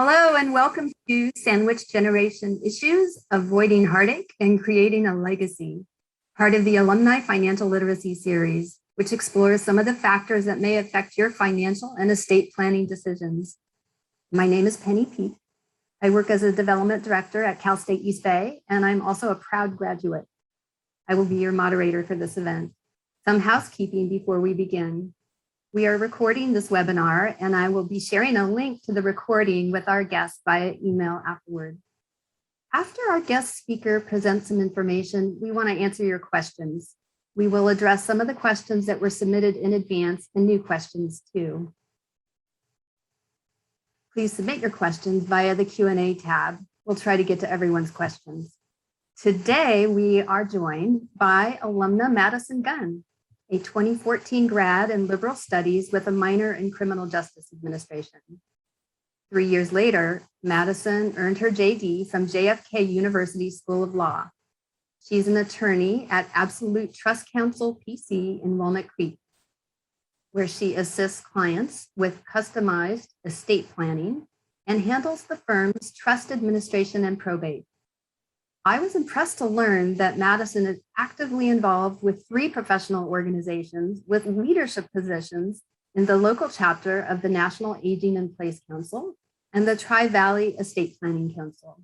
Hello and welcome to Sandwich Generation Issues, Avoiding Heartache and Creating a Legacy, part of the Alumni Financial Literacy Series, which explores some of the factors that may affect your financial and estate planning decisions. My name is Penny Peet. I work as a development director at Cal State East Bay, and I'm also a proud graduate. I will be your moderator for this event. Some housekeeping before we begin. We are recording this webinar, and I will be sharing a link to the recording with our guests via email afterward. After our guest speaker presents some information, we want to answer your questions. We will address some of the questions that were submitted in advance and new questions too. Please submit your questions via the Q&A tab. We'll try to get to everyone's questions. Today, we are joined by alumna Madison Gunn, a 2014 grad in liberal studies with a minor in criminal justice administration. 3 years later, Madison earned her JD from JFK University School of Law. She's an attorney at Absolute Trust Counsel PC in Walnut Creek, where she assists clients with customized estate planning and handles the firm's trust administration and probate. I was impressed to learn that Madison is actively involved with 3 professional organizations with leadership positions in the local chapter of the National Aging in Place Council and the Tri-Valley Estate Planning Council.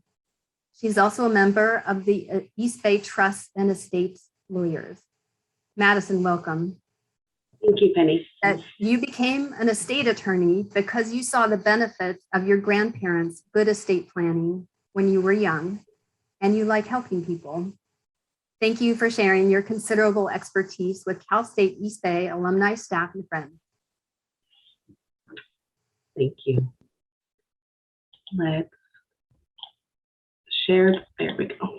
She's also a member of the East Bay Trust and Estates Lawyers. Madison, welcome. Thank you, Penny. You became an estate attorney because you saw the benefits of your grandparents' good estate planning when you were young, and you like helping people. Thank you for sharing your considerable expertise with Cal State East Bay alumni, staff, and friends. Thank you. Let's share. There we go.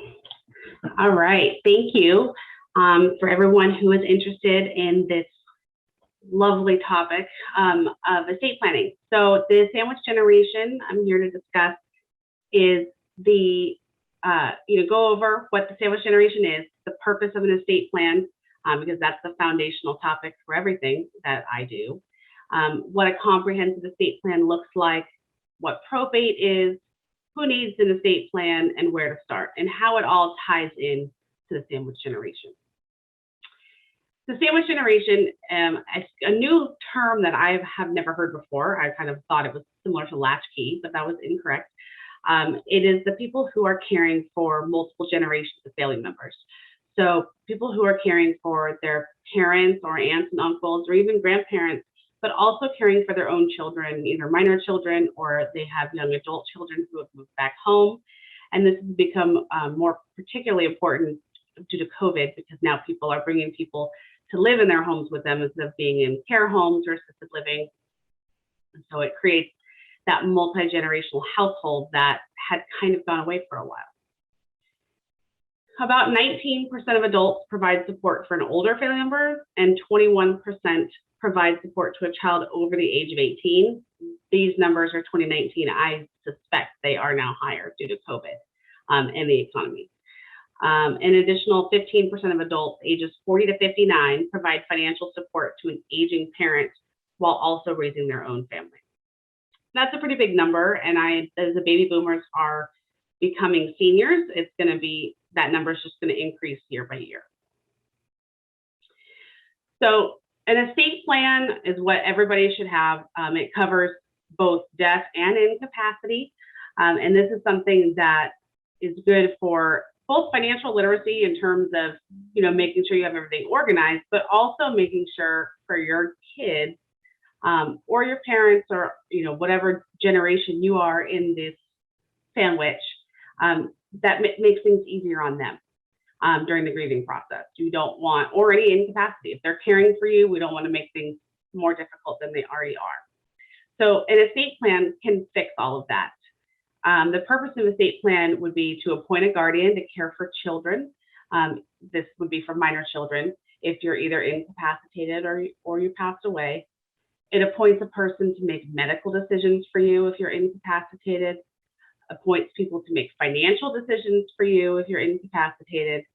All right. Thank you for everyone who is interested in this lovely topic of estate planning. So the sandwich generation I'm here to discuss is the go over what the sandwich generation is, the purpose of an estate plan, because that's the foundational topic for everything that I do, what a comprehensive estate plan looks like, what probate is, who needs an estate plan, and where to start, and how it all ties in to the sandwich generation. The sandwich generation, a new term that I have never heard before. I kind of thought it was similar to latchkey, but that was incorrect. It is the people who are caring for multiple generations of family members. So people who are caring for their parents or aunts and uncles or even grandparents, but also caring for their own children, either minor children or they have young adult children who have moved back home. And this has become more particularly important due to COVID, because now people are bringing people to live in their homes with them instead of being in care homes or assisted living. And so it creates that multi-generational household that had kind of gone away for a while. About 19% of adults provide support for an older family member, and 21% provide support to a child over the age of 18. These numbers are 2019. I suspect they are now higher due to COVID and the economy. An additional 15% of adults ages 40 to 59 provide financial support to an aging parent while also raising their own family. That's a pretty big number, and as the baby boomers are becoming seniors, it's going to be, that number is just going to increase year by year. So an estate plan is what everybody should have. It covers both death and incapacity, and this is something that is good for both financial literacy in terms of, making sure you have everything organized, but also making sure for your kids or your parents or, whatever generation you are in this sandwich, that makes things easier on them during the grieving process. You don't want, or any incapacity. If they're caring for you, we don't want to make things more difficult than they already are. So an estate plan can fix all of that. The purpose of an estate plan would be to appoint a guardian to care for children. This would be for minor children if you're either incapacitated or you passed away. It appoints a person to make medical decisions for you if you're incapacitated, appoints people to make financial decisions for you if you're incapacitated,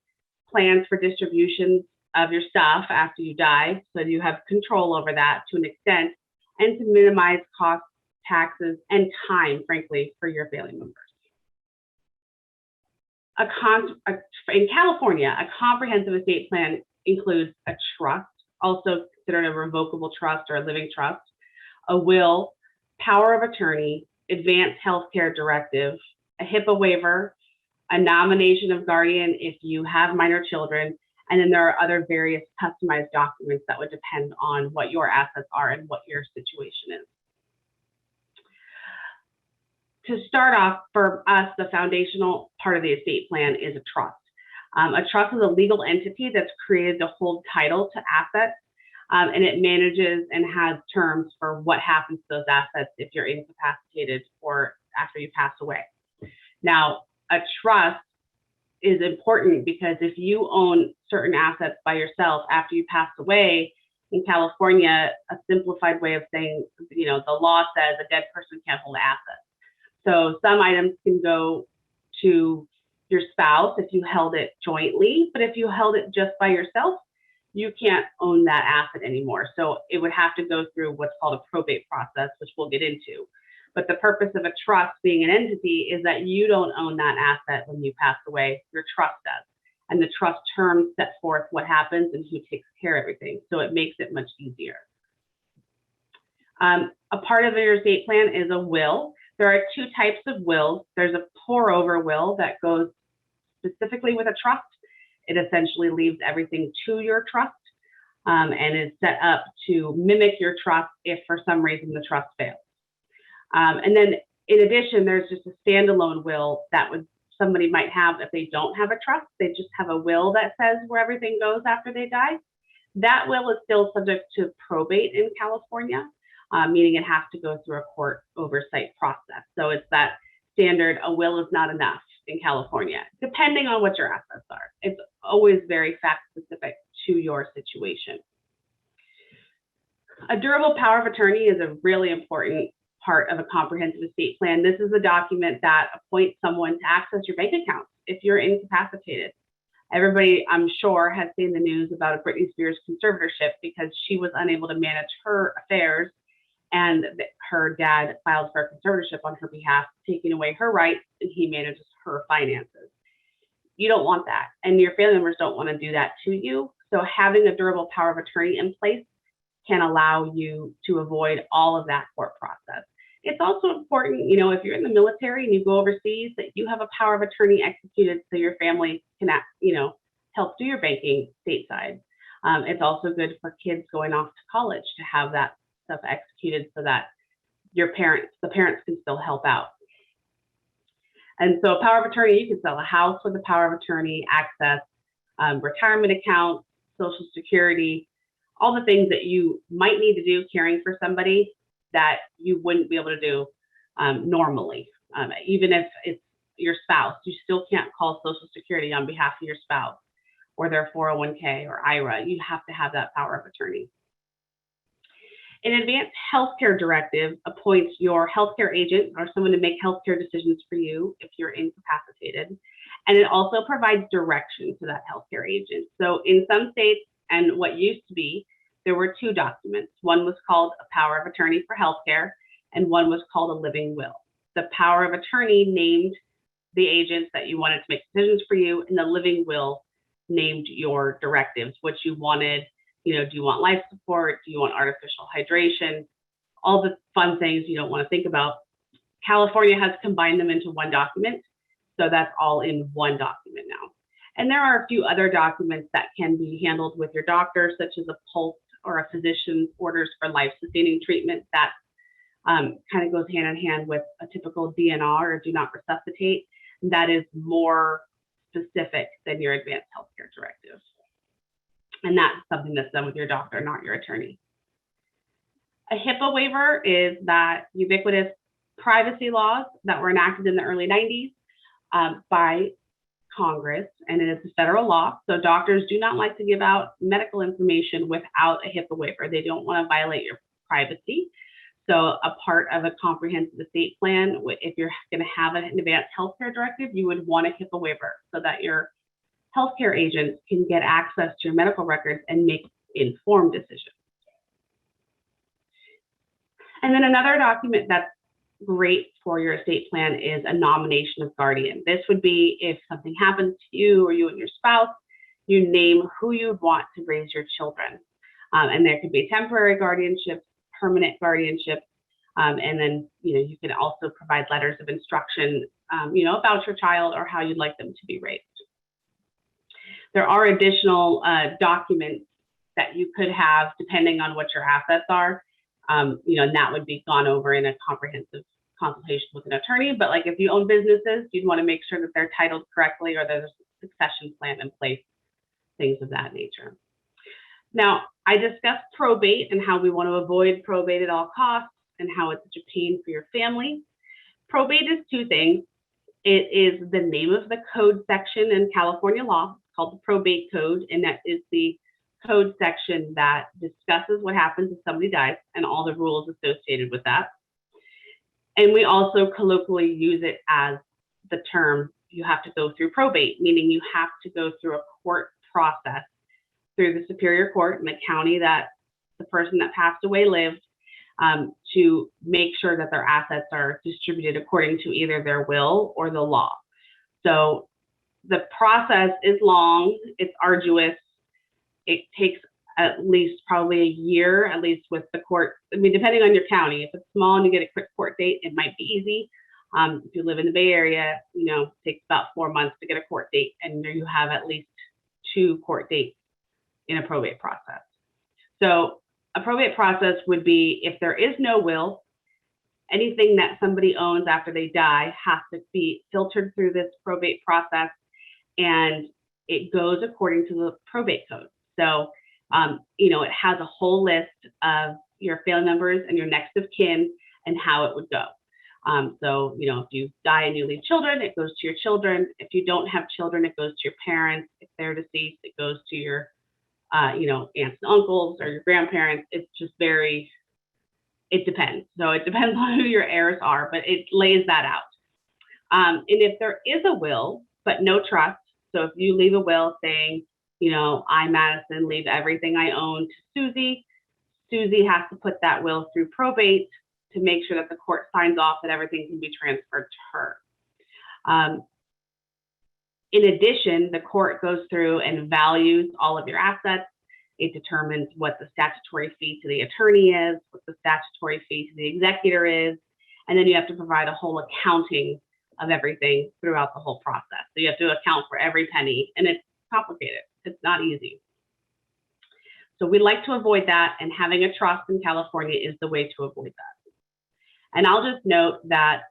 plans for distributions of your stuff after you die, so you have control over that to an extent, and to minimize costs taxes, and time, frankly, for your family members. In California, a comprehensive estate plan includes a trust, also considered a revocable trust or a living trust, a will, power of attorney, advanced healthcare directive, a Hipaa waiver, a nomination of guardian if you have minor children, and then there are other various customized documents that would depend on what your assets are and what your situation is. To start off, for us, the foundational part of the estate plan is a trust. A trust is a legal entity that's created to hold title to assets, and it manages and has terms for what happens to those assets if you're incapacitated or after you pass away. Now, a trust is important because if you own certain assets by yourself after you pass away, in California, a simplified way of saying, the law says a dead person can't hold assets. So some items can go to your spouse if you held it jointly, but if you held it just by yourself, you can't own that asset anymore. So it would have to go through what's called a probate process, which we'll get into. But the purpose of a trust being an entity is that you don't own that asset when you pass away, your trust does. And the trust terms set forth what happens and who takes care of everything. So it makes it much easier. A part of your estate plan is a will. There are two types of wills. There's a pour over will that goes specifically with a trust. It essentially leaves everything to your trust and is set up to mimic your trust if for some reason the trust fails. And then in addition, there's just a standalone will that somebody might have if they don't have a trust. They just have a will that says where everything goes after they die. That will is still subject to probate in California, meaning it has to go through a court oversight process. So it's that standard, a will is not enough in California, depending on what your assets are. It's always very fact specific to your situation. A durable power of attorney is a really important part of a comprehensive estate plan. This is a document that appoints someone to access your bank accounts if you're incapacitated. Everybody, I'm sure, has seen the news about Britney Spears' conservatorship because she was unable to manage her affairs, and her dad filed for a conservatorship on her behalf, taking away her rights, and he manages her finances. You don't want that, and your family members don't want to do that to you. So having a durable power of attorney in place can allow you to avoid all of that court process. It's also important, if you're in the military and you go overseas, that you have a power of attorney executed so your family can, help do your banking stateside. It's also good for kids going off to college to have that stuff executed so that the parents can still help out. And so a power of attorney, you can sell a house with a power of attorney, access retirement accounts, Social Security, all the things that you might need to do caring for somebody that you wouldn't be able to do normally. Even if it's your spouse, you still can't call Social Security on behalf of your spouse or their 401k or IRA. You have to have that power of attorney. An advanced healthcare directive appoints your healthcare agent or someone to make healthcare decisions for you if you're incapacitated. And it also provides direction to that healthcare agent. So in some states, and what used to be, there were two documents. One was called a power of attorney for healthcare, and one was called a living will. The power of attorney named the agents that you wanted to make decisions for you, and the living will named your directives, what you wanted. Do you want life support? Do you want artificial hydration? All the fun things you don't want to think about. California has combined them into one document, so that's all in one document now. And there are a few other documents that can be handled with your doctor, such as a pulse or a physician's orders for life-sustaining treatment. That kind of goes hand in hand with a typical DNR or do not resuscitate. That is more specific than your advanced healthcare directive. And that's something that's done with your doctor, not your attorney. A Hipaa waiver is that ubiquitous privacy laws that were enacted in the early 90s by Congress, and it is a federal law. So doctors do not like to give out medical information without a Hipaa waiver. They don't want to violate your privacy. So a part of a comprehensive estate plan, if you're going to have an advanced healthcare directive, you would want a Hipaa waiver so that your healthcare agents can get access to your medical records and make informed decisions. And then another document that's great for your estate plan is a nomination of guardian. This would be if something happens to you or you and your spouse, you name who you want to raise your children. And there could be temporary guardianship, permanent guardianship, and then you can also provide letters of instruction, about your child or how you'd like them to be raised. There are additional documents that you could have depending on what your assets are, and that would be gone over in a comprehensive consultation with an attorney. But like if you own businesses, you'd want to make sure that they're titled correctly or there's a succession plan in place, things of that nature. Now, I discussed probate and how we want to avoid probate at all costs and how it's such a pain for your family. Probate is two things. It is the name of the code section in California law called the Probate Code, and that is the code section that discusses what happens if somebody dies and all the rules associated with that. And we also colloquially use it as the term, you have to go through probate, meaning you have to go through a court process through the Superior Court in the county that the person that passed away lived, to make sure that their assets are distributed according to either their will or the law. So the process is long, it's arduous. It takes at least probably a year, at least with the court. I mean, depending on your county, if it's small and you get a quick court date, it might be easy. If you live in the Bay Area, it takes about 4 months to get a court date, and you have at least 2 court dates in a probate process. So a probate process would be if there is no will, anything that somebody owns after they die has to be filtered through this probate process, and it goes according to the probate code. So, it has a whole list of your family members and your next of kin and how it would go. So, if you die and you leave children, it goes to your children. If you don't have children, it goes to your parents. If they're deceased, it goes to your, aunts and uncles or your grandparents. It's just it depends. So it depends on who your heirs are, but it lays that out. And if there is a will, but no trust, so if you leave a will saying, I, Madison, leave everything I own to Susie, Susie has to put that will through probate to make sure that the court signs off that everything can be transferred to her. In addition, the court goes through and values all of your assets. It determines what the statutory fee to the attorney is, what the statutory fee to the executor is, and then you have to provide a whole accounting of everything throughout the whole process. So you have to account for every penny, and it's complicated. It's not easy. So we like to avoid that, and having a trust in California is the way to avoid that. And I'll just note that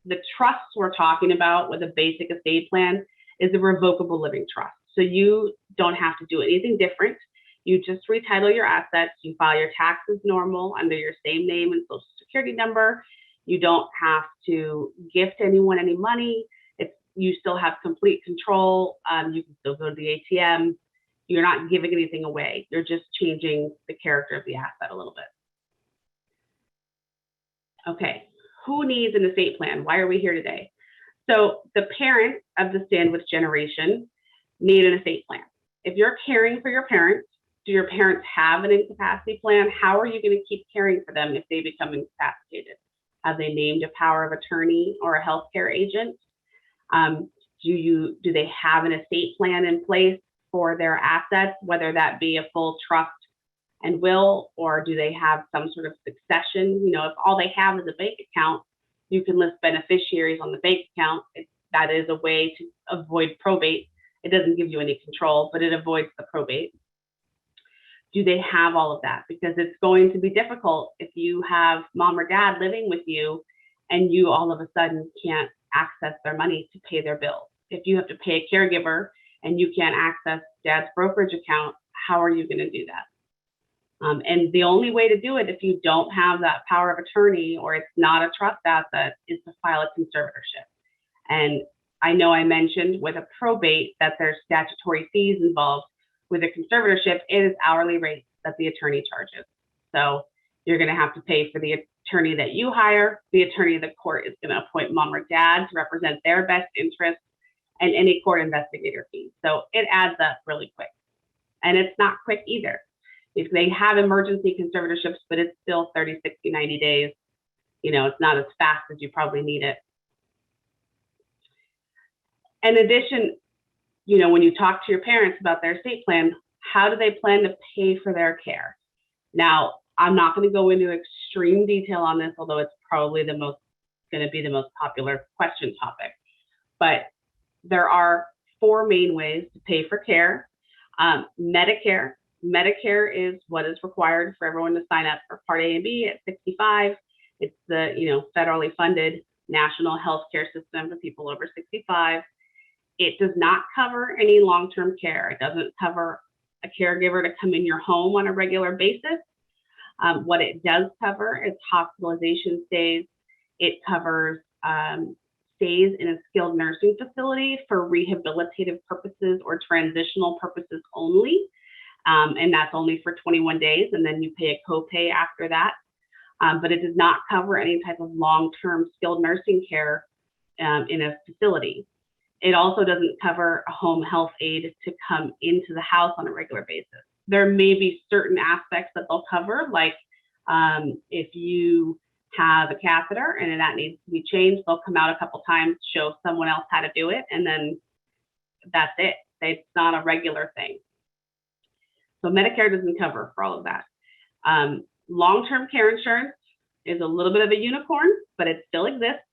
the trusts we're talking about with a basic estate plan is a revocable living trust. So you don't have to do anything different. You just retitle your assets. You file your taxes normal under your same name and social security number. You don't have to gift anyone any money. You still have complete control. You can still go to the ATM. You're not giving anything away. You're just changing the character of the asset a little bit. Okay, who needs an estate plan? Why are we here today? So the parents of the sandwich generation need an estate plan. If you're caring for your parents, do your parents have an incapacity plan? How are you going to keep caring for them if they become incapacitated? Have they named a power of attorney or a healthcare agent? Do they have an estate plan in place for their assets, whether that be a full trust and will, or do they have some sort of succession? If all they have is a bank account, you can list beneficiaries on the bank account. That is a way to avoid probate. It doesn't give you any control, but it avoids the probate. Do they have all of that? Because it's going to be difficult if you have mom or dad living with you and you all of a sudden can't access their money to pay their bills. If you have to pay a caregiver and you can't access dad's brokerage account, how are you going to do that? And the only way to do it if you don't have that power of attorney or it's not a trust asset is to file a conservatorship. And I know I mentioned with a probate that there's statutory fees involved. With a conservatorship, it is hourly rates that the attorney charges. So you're going to have to pay for the attorney that you hire. The attorney the court is going to appoint mom or dad to represent their best interests, and any court investigator fees. So it adds up really quick. And it's not quick either. If they have emergency conservatorships, but it's still 30, 60, 90 days, it's not as fast as you probably need it. In addition, when you talk to your parents about their estate plan, how do they plan to pay for their care? Now, I'm not going to go into extreme detail on this, although it's probably going to be the most popular question topic. But there are 4 main ways to pay for care. Medicare. Medicare is what is required for everyone to sign up for Part A and B at 65. It's the federally funded national health care system for people over 65. It does not cover any long-term care. It doesn't cover a caregiver to come in your home on a regular basis. What it does cover is hospitalization stays. It covers stays in a skilled nursing facility for rehabilitative purposes or transitional purposes only. And that's only for 21 days, and then you pay a copay after that. But it does not cover any type of long-term skilled nursing care in a facility. It also doesn't cover a home health aide to come into the house on a regular basis. There may be certain aspects that they'll cover, like if you have a catheter and that needs to be changed, they'll come out a couple times, show someone else how to do it, and then that's it. It's not a regular thing. So Medicare doesn't cover for all of that. Long-term care insurance is a little bit of a unicorn, but it still exists.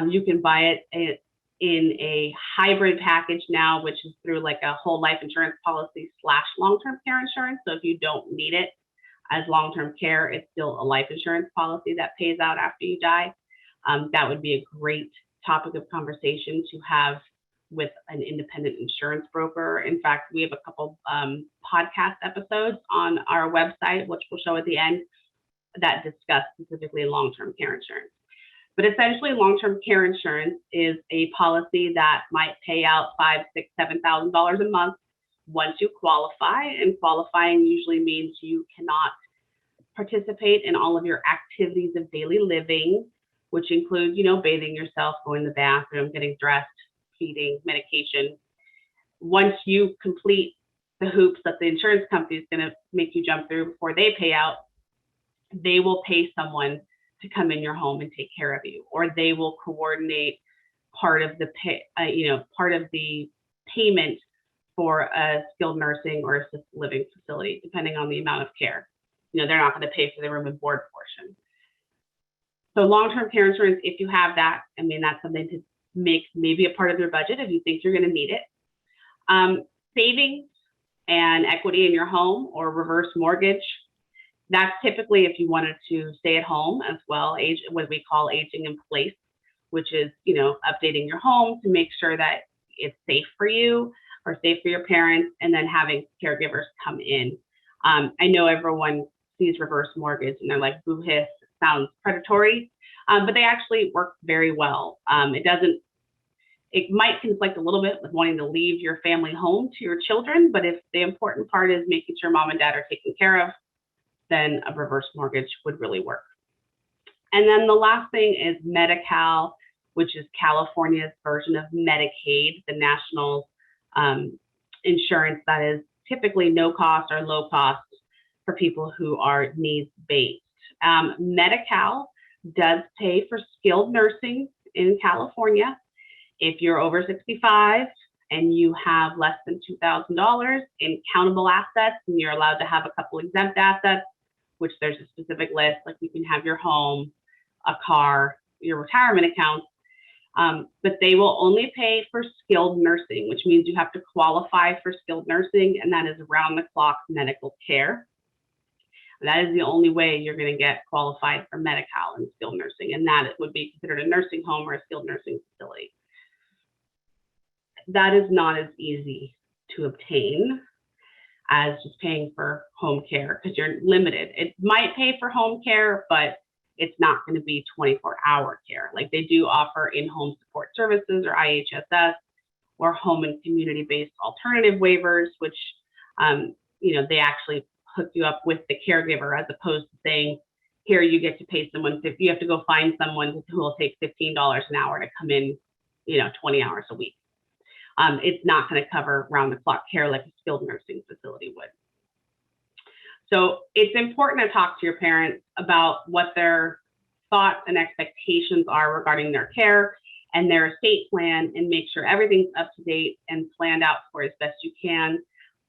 You can buy it in a hybrid package now, which is through like a whole life insurance policy / long-term care insurance. So if you don't need it as long-term care, it's still a life insurance policy that pays out after you die. That would be a great topic of conversation to have with an independent insurance broker. In fact, we have a couple podcast episodes on our website, which we'll show at the end, that discuss specifically long-term care insurance. But essentially, long-term care insurance is a policy that might pay out $5,000, $6,000, $7,000 a month once you qualify. And qualifying usually means you cannot participate in all of your activities of daily living, which include, bathing yourself, going to the bathroom, getting dressed, feeding, medication. Once you complete the hoops that the insurance company is going to make you jump through before they pay out, they will pay someone to come in your home and take care of you, or they will coordinate part of the payment for a skilled nursing or assisted living facility, depending on the amount of care. They're not going to pay for the room and board portion. So long-term care insurance, if you have that, that's something to make maybe a part of your budget if you think you're going to need it. Savings and equity in your home or reverse mortgage. That's typically if you wanted to stay at home as well, what we call aging in place, which is, updating your home to make sure that it's safe for you or safe for your parents, and then having caregivers come in. I know everyone sees reverse mortgage and they're like, boo hiss, sounds predatory, but they actually work very well. It might conflict a little bit with wanting to leave your family home to your children, but if the important part is making sure mom and dad are taken care of, then a reverse mortgage would really work. And then the last thing is Medi-Cal, which is California's version of Medicaid, the national insurance that is typically no cost or low cost for people who are needs-based. Medi-Cal does pay for skilled nursing in California. If you're over 65 and you have less than $2,000 in countable assets, and you're allowed to have a couple exempt assets, which there's a specific list, like you can have your home, a car, your retirement accounts, but they will only pay for skilled nursing, which means you have to qualify for skilled nursing, and that is round-the-clock medical care. That is the only way you're going to get qualified for Medi-Cal and skilled nursing, and that it would be considered a nursing home or a skilled nursing facility. That is not as easy to obtain as just paying for home care, because you're limited. It might pay for home care, but it's not going to be 24-hour care. Like they do offer in-home support services or IHSS or home and community-based alternative waivers, which they actually hook you up with the caregiver, as opposed to saying, here you get to pay someone, you have to go find someone who will take $15 an hour to come in, 20 hours a week. It's not going to cover round-the-clock care like a skilled nursing facility would. So it's important to talk to your parents about what their thoughts and expectations are regarding their care and their estate plan, and make sure everything's up to date and planned out for as best you can.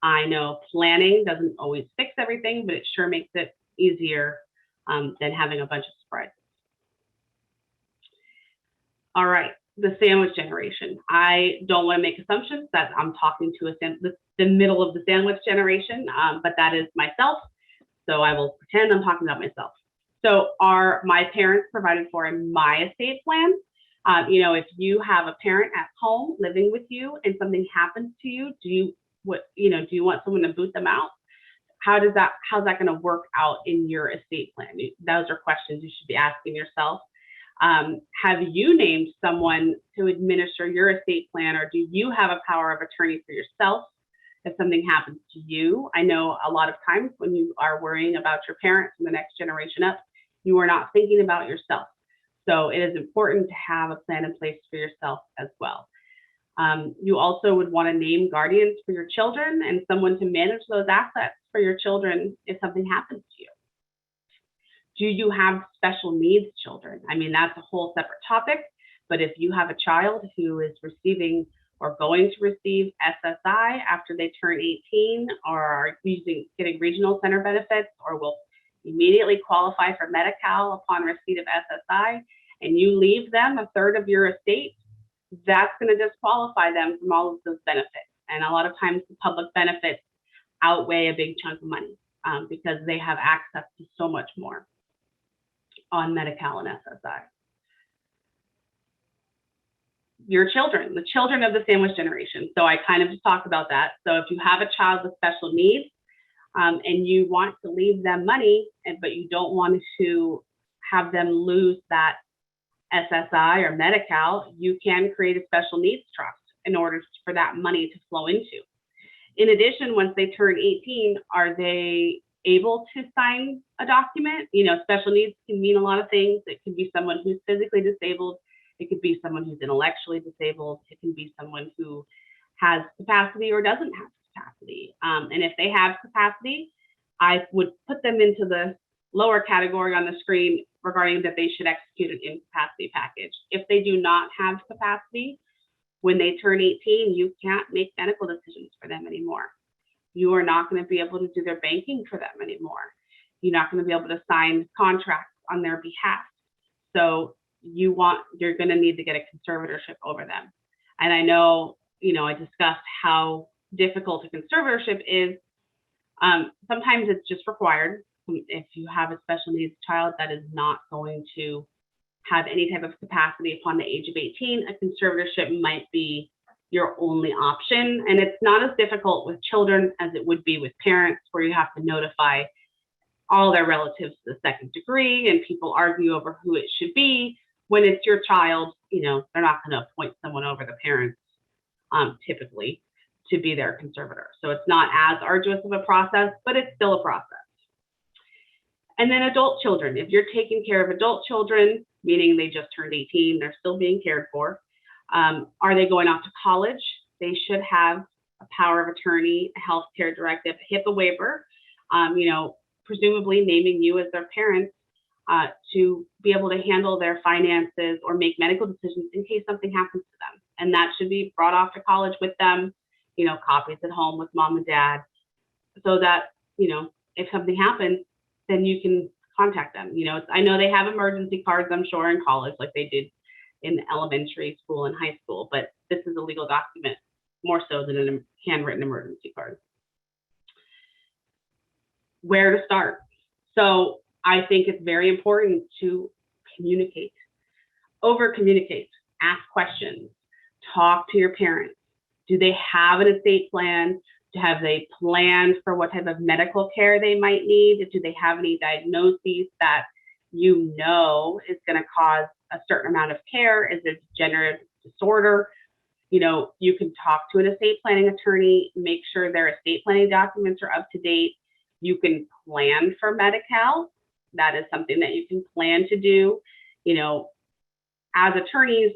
I know planning doesn't always fix everything, but it sure makes it easier than having a bunch of surprises. All right, the sandwich generation. I don't want to make assumptions that I'm talking to the middle of the sandwich generation, but that is myself. So I will pretend I'm talking about myself. So are my parents provided for in my estate plan? If you have a parent at home living with you and something happens to you, do you want someone to boot them out? How's that going to work out in your estate plan? Those are questions you should be asking yourself. Have you named someone to administer your estate plan, or do you have a power of attorney for yourself if something happens to you? I know a lot of times when you are worrying about your parents and the next generation up, you are not thinking about yourself. So it is important to have a plan in place for yourself as well. You also would want to name guardians for your children and someone to manage those assets for your children if something happens to you. Do you have special needs children? I mean, that's a whole separate topic, but if you have a child who is receiving or going to receive SSI after they turn 18, or are getting regional center benefits, or will immediately qualify for Medi-Cal upon receipt of SSI, and you leave them a third of your estate, that's going to disqualify them from all of those benefits. And a lot of times the public benefits outweigh a big chunk of money because they have access to so much more on Medi-Cal and SSI. Your children, the children of the sandwich generation. So I kind of just talked about that. So if you have a child with special needs and you want to leave them money, but you don't want to have them lose that SSI or Medi-Cal, you can create a special needs trust in order for that money to flow into. In addition, once they turn 18, are they able to sign a document? Special needs can mean a lot of things. It could be someone who's physically disabled. It could be someone who's intellectually disabled. It can be someone who has capacity or doesn't have capacity. And if they have capacity, I would put them into the lower category on the screen regarding that they should execute an incapacity package. If they do not have capacity, when they turn 18, you can't make medical decisions for them anymore. You are not going to be able to do their banking for them anymore. You're not going to be able to sign contracts on their behalf. So you're going to need to get a conservatorship over them. And I know, I discussed how difficult a conservatorship is. Sometimes it's just required. If you have a special needs child that is not going to have any type of capacity upon the age of 18, a conservatorship might be your only option. And it's not as difficult with children as it would be with parents, where you have to notify all their relatives to the second degree and people argue over who it should be. When it's your child, they're not going to appoint someone over the parents typically to be their conservator. So it's not as arduous of a process, but it's still a process. And then adult children. If you're taking care of adult children, meaning they just turned 18, they're still being cared for. Are they going off to college? They should have a power of attorney, a healthcare directive, a Hipaa Waiver, presumably naming you as their parents to be able to handle their finances or make medical decisions in case something happens to them. And that should be brought off to college with them, copies at home with mom and dad, so that, if something happens, then you can contact them. I know they have emergency cards, I'm sure, in college, like they did in elementary school and high school, but this is a legal document more so than a handwritten emergency card. Where to start? So I think it's very important to communicate, over communicate, ask questions, talk to your parents. Do they have an estate plan? Have they planned for what type of medical care they might need? Do they have any diagnoses that is going to cause a certain amount of care? Is it degenerative disorder? You can talk to an estate planning attorney, make sure their estate planning documents are up to date. You can plan for Medi-Cal. That is something that you can plan to do. As attorneys,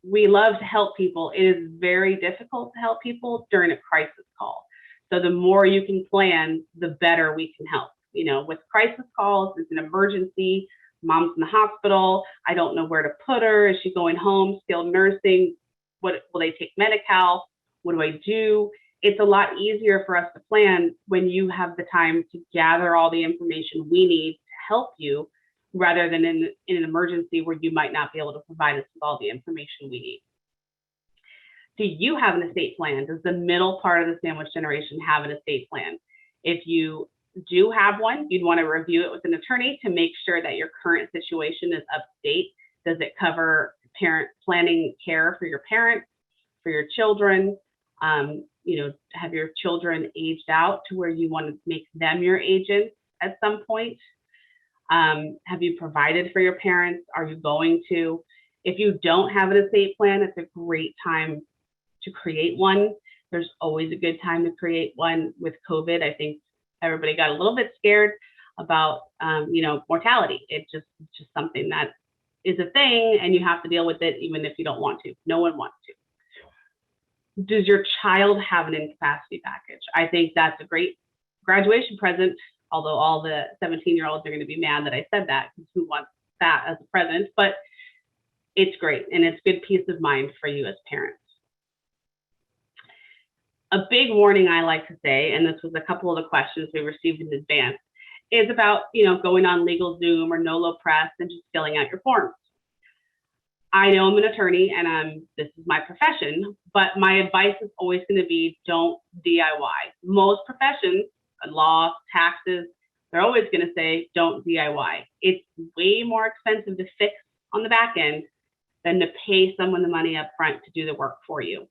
we love to help people. It is very difficult to help people during a crisis call. So the more you can plan, the better we can help. With crisis calls, it's an emergency. mom's in the hospital. I don't know where to put her. Is she going home, skilled nursing? What will they take Medi-Cal? What do I do? It's a lot easier for us to plan when you have the time to gather all the information we need to help you, rather than in an emergency where you might not be able to provide us with all the information we need. Do you have an estate plan? Does the middle part of the sandwich generation have an estate plan? If you do have one, you'd want to review it with an attorney to make sure that your current situation is up to date. Does it cover parent planning care for your parents, for your children? Have your children aged out to where you want to make them your agent at some point? Have you provided for your parents? Are you going to? If you don't have an estate plan, it's a great time to create one. There's always a good time to create one. With COVID, I think everybody got a little bit scared about, mortality. It's just something that is a thing, and you have to deal with it even if you don't want to. No one wants to. Does your child have an incapacity package? I think that's a great graduation present, although all the 17-year-olds are going to be mad that I said that, because who wants that as a present? But it's great, and it's good peace of mind for you as parents. A big warning I like to say, and this was a couple of the questions we received in advance, is about going on LegalZoom or NOLO Press and just filling out your forms. I know I'm an attorney and this is my profession, but my advice is always going to be don't DIY. Most professions, law, taxes, they're always going to say don't DIY. It's way more expensive to fix on the back end than to pay someone the money up front to do the work for you.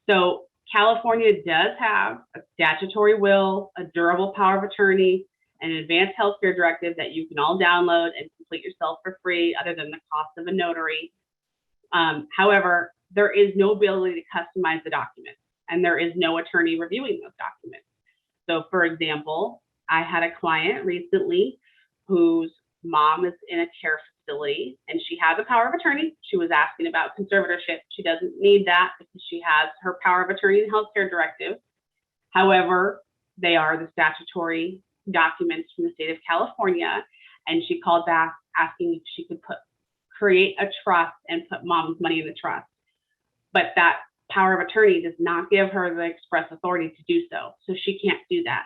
So California does have a statutory will, a durable power of attorney, an advanced healthcare directive that you can all download and complete yourself for free, other than the cost of a notary. However, there is no ability to customize the documents, and there is no attorney reviewing those documents. So, for example, I had a client recently whose mom is in a care facility and she has a power of attorney. She was asking about conservatorship. She doesn't need that because she has her power of attorney and healthcare directive. However, they are the statutory documents from the state of California, and she called back asking if she could create a trust and put mom's money in the trust. But that power of attorney does not give her the express authority to do so. So she can't do that.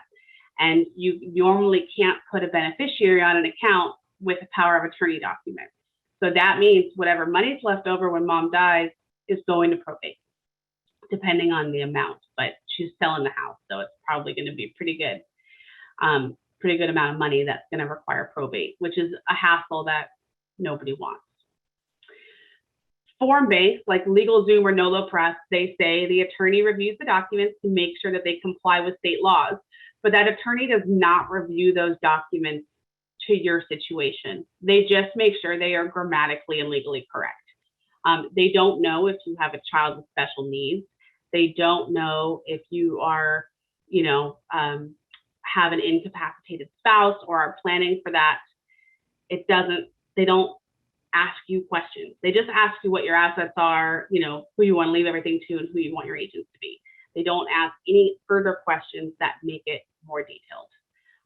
And you normally can't put a beneficiary on an account with a power of attorney document. So that means whatever money's left over when mom dies is going to probate, depending on the amount. But she's selling the house, so it's probably going to be pretty good amount of money that's going to require probate, which is a hassle that nobody wants. Form-based, like LegalZoom or NOLO Press, they say the attorney reviews the documents to make sure that they comply with state laws, but that attorney does not review those documents to your situation. They just make sure they are grammatically and legally correct. They don't know if you have a child with special needs. They don't know if you are, have an incapacitated spouse or are planning for that. They don't ask you questions. They just ask you what your assets are, who you want to leave everything to, and who you want your agents to be. They don't ask any further questions that make it more detailed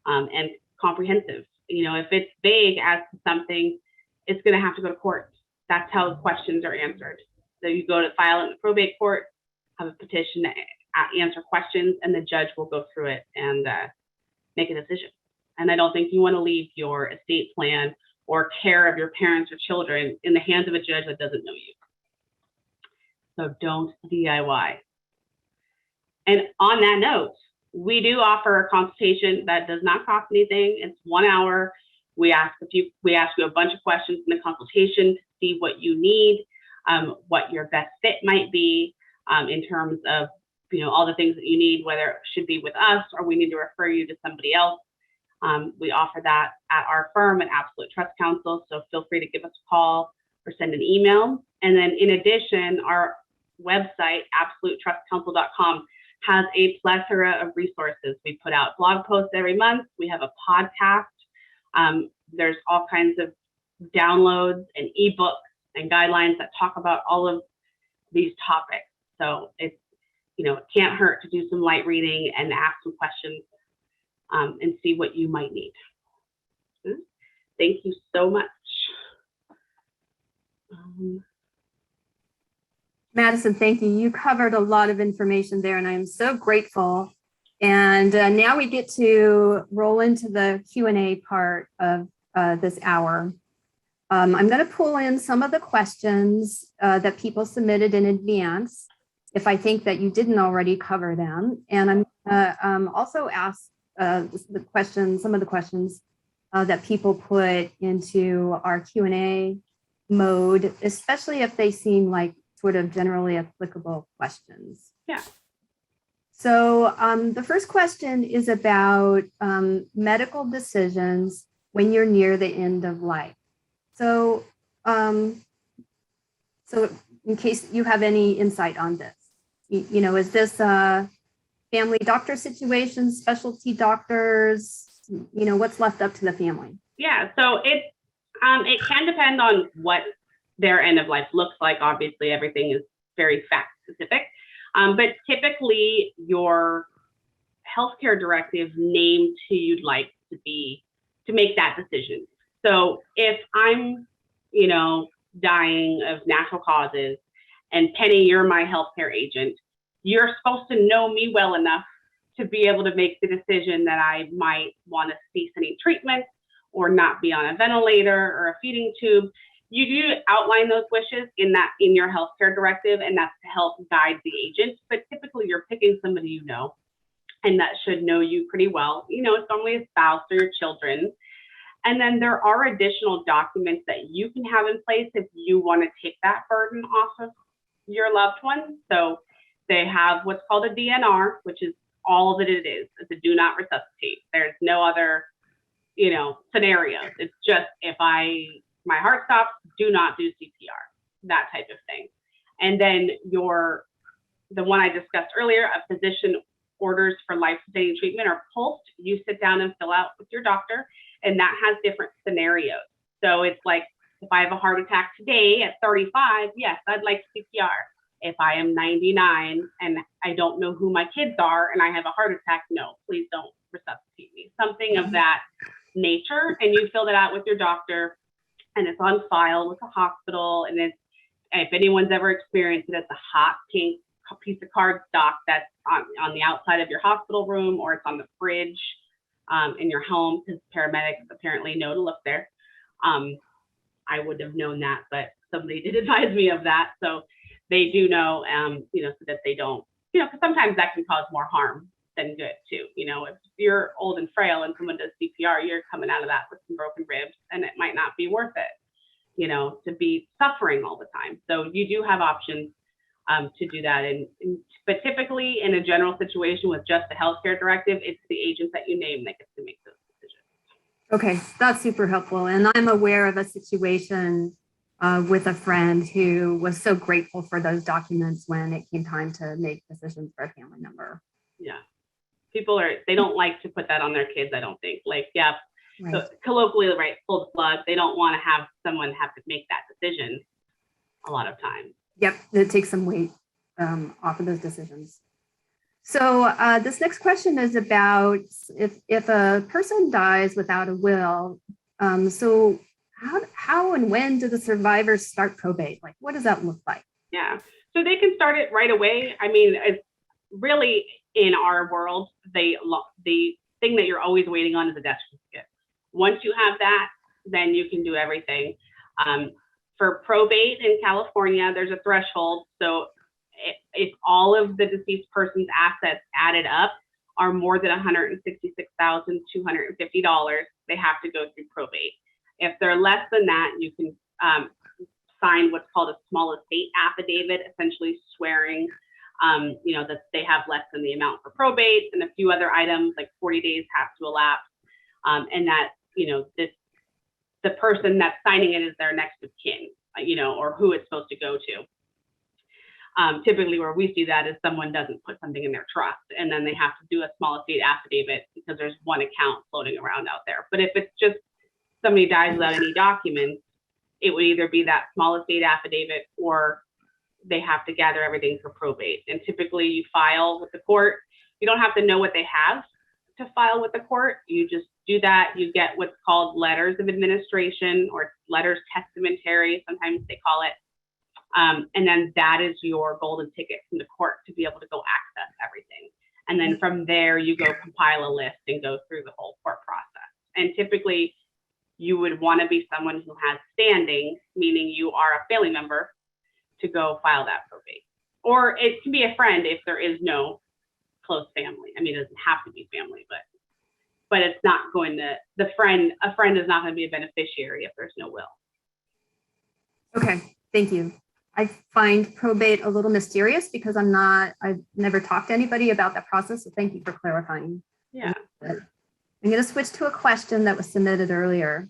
and comprehensive. If it's vague as to something, it's going to have to go to court. That's how the questions are answered. So you go to file it in the probate court, have a petition to answer questions, and the judge will go through it and make a decision. And I don't think you want to leave your estate plan or care of your parents or children in the hands of a judge that doesn't know you. So don't DIY. And on that note, we do offer a consultation that does not cost anything. It's 1 hour. We ask you a bunch of questions in the consultation to see what you need, what your best fit might be in terms of all the things that you need, whether it should be with us or we need to refer you to somebody else. We offer that at our firm at Absolute Trust Counsel, so feel free to give us a call or send an email. And then in addition, our website, absolutetrustcounsel.com, has a plethora of resources. We put out blog posts every month. We have a podcast. There's all kinds of downloads and ebooks and guidelines that talk about all of these topics. So it's, it can't hurt to do some light reading and ask some questions and see what you might need. Thank you so much. Madison, thank you. You covered a lot of information there, and I'm so grateful. And now we get to roll into the Q&A part of this hour. I'm going to pull in some of the questions that people submitted in advance, if I think that you didn't already cover them. And I'm going to also ask some of the questions that people put into our Q&A mode, especially if they seem like sort of generally applicable questions. Yeah. So the first question is about medical decisions when you're near the end of life. So, so in case you have any insight on this, you know, is this a family doctor situation, specialty doctors, you know, what's left up to the family? Yeah, so it can depend on what their end of life looks like. Obviously, everything is very fact specific, but typically your healthcare directive names who you'd like to make that decision. So if I'm, you know, dying of natural causes and Penny, you're my healthcare agent, you're supposed to know me well enough to be able to make the decision that I might want to cease any treatment or not be on a ventilator or a feeding tube. You do outline those wishes in your healthcare directive, and that's to help guide the agent. But typically you're picking somebody you know, and that should know you pretty well. You know, it's normally a spouse or your children. And then there are additional documents that you can have in place if you want to take that burden off of your loved one. So they have what's called a DNR, which is all that it is. It's a do not resuscitate. There's no other, you know, scenarios. It's just if my heart stops, do not do CPR, that type of thing. And then the one I discussed earlier, a physician orders for life-sustaining treatment or PULSed, you sit down and fill out with your doctor, and that has different scenarios. So it's like, if I have a heart attack today at 35, yes, I'd like CPR. If I am 99 and I don't know who my kids are and I have a heart attack, no, please don't resuscitate me. Something of that nature, and you fill that out with your doctor, and it's on file with the hospital. And if anyone's ever experienced it, it's a hot pink piece of cardstock that's on the outside of your hospital room, or it's on the fridge in your home, because paramedics apparently know to look there. I would have known that, but somebody did advise me of that. So they do know, you know, so that they don't, you know, because sometimes that can cause more harm than good too. You know, if you're old and frail and someone does CPR, you're coming out of that with some broken ribs, and it might not be worth it, you know, to be suffering all the time. So you do have options to do that. But typically in a general situation with just the healthcare directive, it's the agent that you name that gets to make those decisions. Okay, that's super helpful. And I'm aware of a situation with a friend who was so grateful for those documents when it came time to make decisions for a family member. Yeah, people they don't like to put that on their kids, I don't think. Like, yeah, right. So colloquially, right, pull the plug. They don't want to have someone have to make that decision a lot of times. Yep, it takes some weight off of those decisions. So this next question is about if a person dies without a will, so how and when do the survivors start probate? Like, what does that look like? Yeah, so they can start it right away. I mean, it's really in our world, the thing that you're always waiting on is a death certificate. Once you have that, then you can do everything. For probate in California, there's a threshold. So if all of the deceased person's assets added up are more than $166,250, they have to go through probate. If they're less than that, you can sign what's called a small estate affidavit, essentially swearing, you know, that they have less than the amount for probate, and a few other items like 40 days have to elapse, and that, you know, the person that's signing it is their next of kin, you know, or who it's supposed to go to. Typically where we see that is someone doesn't put something in their trust, and then they have to do a small estate affidavit because there's one account floating around out there. But if it's just somebody dies without any documents, it would either be that small estate affidavit or they have to gather everything for probate. And typically you file with the court. You don't have to know what they have to file with the court. You just do that. You get what's called letters of administration or letters testamentary, sometimes they call it. And then that is your golden ticket from the court to be able to go access everything. And then from there, you go compile a list and go through the whole court process. And typically, you would want to be someone who has standing, meaning you are a family member, to go file that probate. Or it can be a friend if there is no close family. I mean, it doesn't have to be family, but it's not going to, a friend is not going to be a beneficiary if there's no will. Okay, thank you. I find probate a little mysterious because I've never talked to anybody about that process. So thank you for clarifying. Yeah. I'm going to switch to a question that was submitted earlier.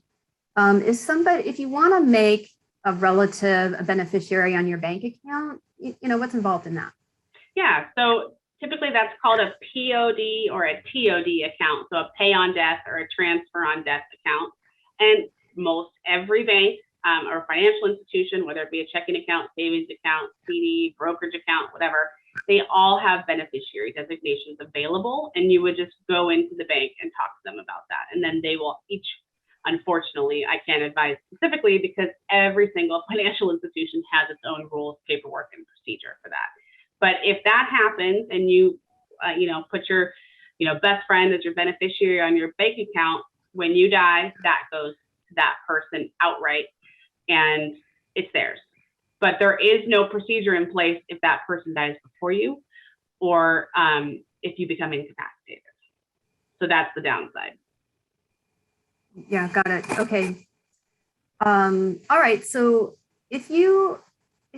If you want to make a relative a beneficiary on your bank account, you know, what's involved in that? Yeah, so typically that's called a POD or a TOD account. So a pay on death or a transfer on death account. And most every bank or financial institution, whether it be a checking account, savings account, CD, brokerage account, whatever, they all have beneficiary designations available, and you would just go into the bank and talk to them about that. And then they will each, unfortunately, I can't advise specifically because every single financial institution has its own rules, paperwork, and procedure for that. But if that happens and you, put your, best friend as your beneficiary on your bank account, when you die, that goes to that person outright and it's theirs. But there is no procedure in place if that person dies before you or if you become incapacitated. So that's the downside. Yeah, got it. Okay. All right. So if you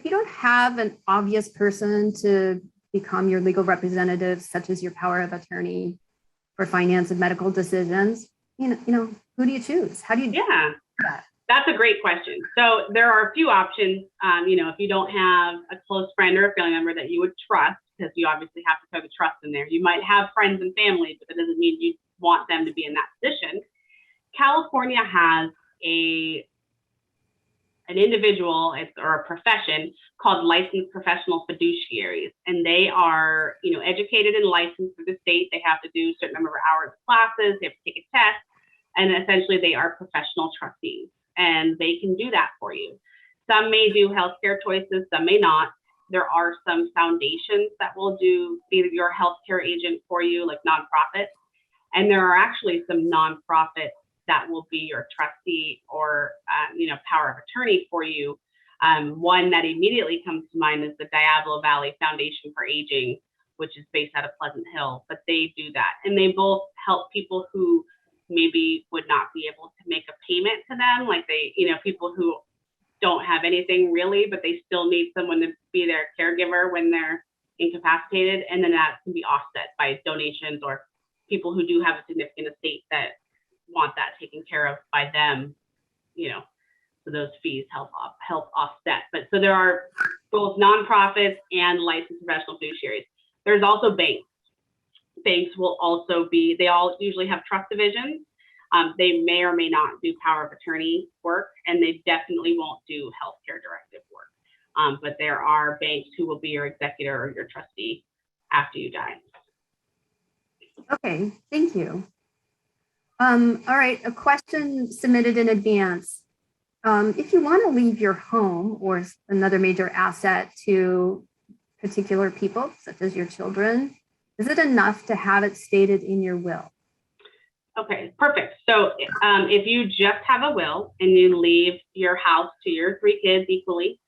don't have an obvious person to become your legal representative, such as your power of attorney for finance and medical decisions, who do you choose? How do you do that? That's a great question. So there are a few options. If you don't have a close friend or a family member that you would trust, because you obviously have to throw the trust in there. You might have friends and family, but that doesn't mean you want them to be in that position. California has an individual or a profession called licensed professional fiduciaries, and they are, educated and licensed through the state. They have to do a certain number of hours of classes. They have to take a test, and essentially they are professional trustees, and they can do that for you. Some may do healthcare choices, some may not. There are some foundations that will be your healthcare agent for you, like nonprofits, and there are actually some nonprofits that will be your trustee or, power of attorney for you. One that immediately comes to mind is the Diablo Valley Foundation for Aging, which is based out of Pleasant Hill, but they do that. And they both help people who maybe would not be able to make a payment to them. Like people who don't have anything really, but they still need someone to be their caregiver when they're incapacitated. And then that can be offset by donations or people who do have a significant estate that want that taken care of by them, so those fees help offset. But so there are both nonprofits and licensed professional fiduciaries. There's also banks. Banks will also they all usually have trust divisions. They may or may not do power of attorney work, and they definitely won't do healthcare directive work. But there are banks who will be your executor or your trustee after you die. Okay, thank you. All right, a question submitted in advance. If you want to leave your home or another major asset to particular people, such as your children, is it enough to have it stated in your will? Okay, perfect. So if you just have a will and you leave your house to your 3 kids equally,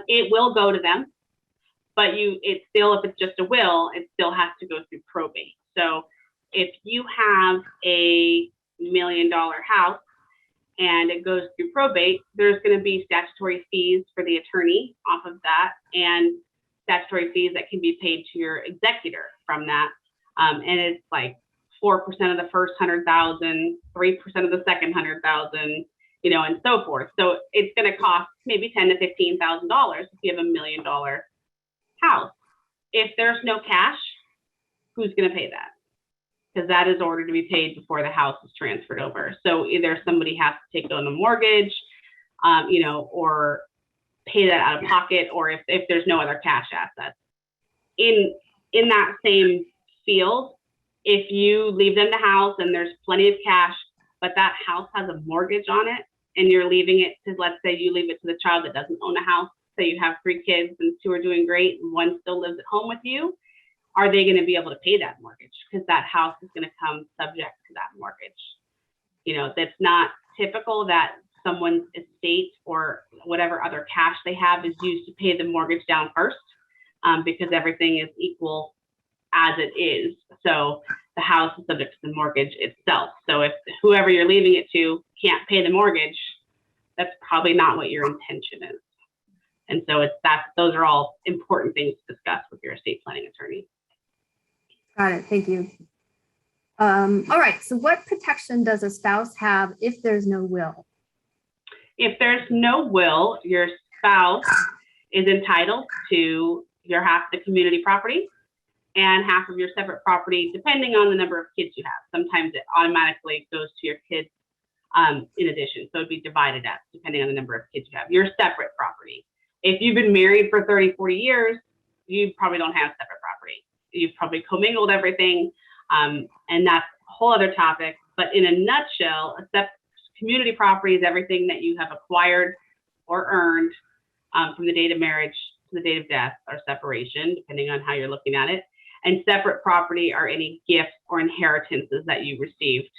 it will go to them, but if it's just a will, it still has to go through probate. So if you have a $1 million house and it goes through probate, there's going to be statutory fees for the attorney off of that and statutory fees that can be paid to your executor from that. And it's like 4% of the first 100,000, 3% of the second 100,000, and so forth. So it's going to cost maybe $10,000 to $15,000 if you have $1 million house. If there's no cash, who's going to pay that? Because that is ordered to be paid before the house is transferred over. So either somebody has to take on a mortgage, or pay that out of pocket, or if there's no other cash assets. In that same field, if you leave them the house and there's plenty of cash, but that house has a mortgage on it and you're leaving it to, let's say you leave it to the child that doesn't own a house, say you have 3 kids and 2 are doing great and 1 still lives at home with you, are they going to be able to pay that mortgage? Because that house is going to come subject to that mortgage. You know, that's not typical that someone's estate or whatever other cash they have is used to pay the mortgage down first, because everything is equal as it is. So the house is subject to the mortgage itself. So if whoever you're leaving it to can't pay the mortgage, that's probably not what your intention is. And so those are all important things to discuss with your estate planning attorney. Got it. Thank you. All right. So what protection does a spouse have if there's no will? If there's no will, your spouse is entitled to your half of the community property and half of your separate property, depending on the number of kids you have. Sometimes it automatically goes to your kids in addition. So it'd be divided up depending on the number of kids you have. Your separate property. If you've been married for 30, 40 years, you probably don't have separate property. You've probably commingled everything, and that's a whole other topic. But in a nutshell, community property is everything that you have acquired or earned from the date of marriage to the date of death or separation, depending on how you're looking at it. And separate property are any gifts or inheritances that you received,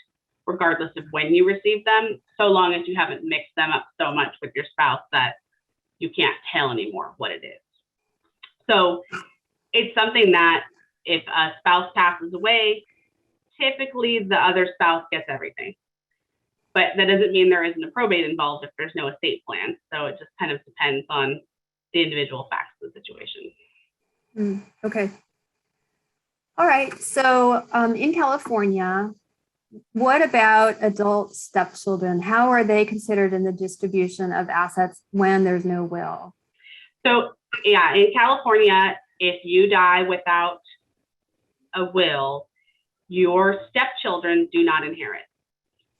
regardless of when you received them, so long as you haven't mixed them up so much with your spouse that you can't tell anymore what it is. So it's something that if a spouse passes away, typically the other spouse gets everything. But that doesn't mean there isn't a probate involved if there's no estate plan. So it just kind of depends on the individual facts of the situation. Okay. All right. So in California, what about adult stepchildren? How are they considered in the distribution of assets when there's no will? So yeah, in California, if you die without a will, your stepchildren do not inherit.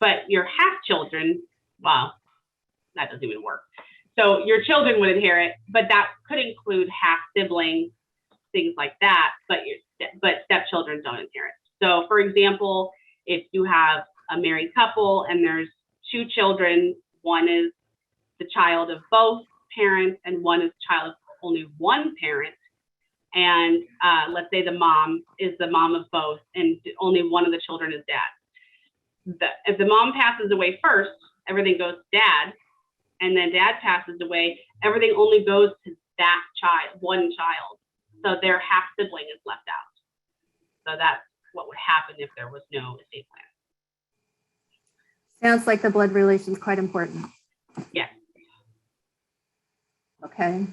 But your half children, well, that doesn't even work. So your children would inherit, but that could include half siblings, things like that, but stepchildren don't inherit. So for example, if you have a married couple and there's 2 children, one is the child of both parents and one is the child of only one parent, and let's say the mom is the mom of both and only one of the children is dad. If the mom passes away first, everything goes to dad, and then dad passes away, everything only goes to that child, one child. So their half sibling is left out. So that's what would happen if there was no estate plan. Sounds like the blood relation is quite important. Yes. Okay.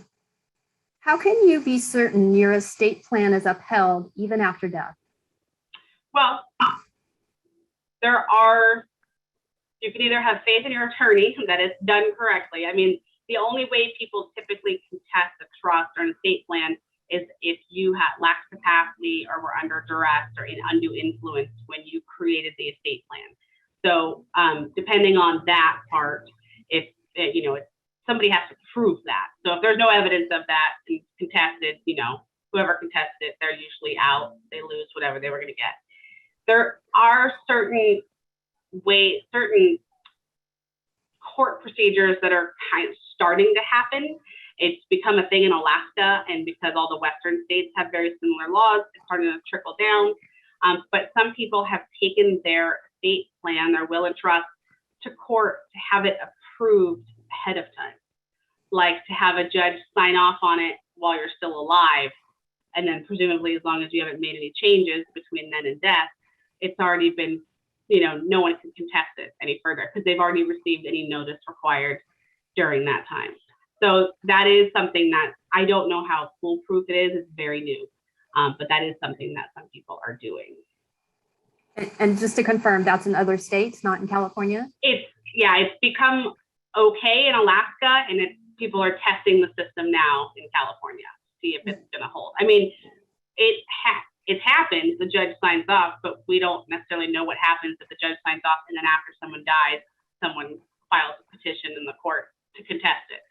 How can you be certain your estate plan is upheld even after death? Well, you can either have faith in your attorney that it's done correctly. I mean, the only way people typically contest a trust or an estate plan is if you lack capacity or were under duress or in undue influence when you created the estate plan. So depending on that part, if somebody has to prove that. So if there's no evidence of that and contested, whoever contested it, they're usually out. They lose whatever they were going to get. There are certain court procedures that are kind of starting to happen. It's become a thing in Alaska, and because all the Western states have very similar laws, it's starting to trickle down. But some people have taken their estate plan, their will and trust, to court to have it approved ahead of time, like to have a judge sign off on it while you're still alive, and then presumably as long as you haven't made any changes between then and death, it's already been, no one can contest it any further because they've already received any notice required during that time. So that is something that I don't know how foolproof it is. It's very new, but that is something that some people are doing. And just to confirm, that's in other states, not in California? It's become okay in Alaska, and people are testing the system now in California to see if it's going to hold. I mean, it happens, the judge signs off, but we don't necessarily know what happens if the judge signs off and then after someone dies, someone files a petition in the court to contest it.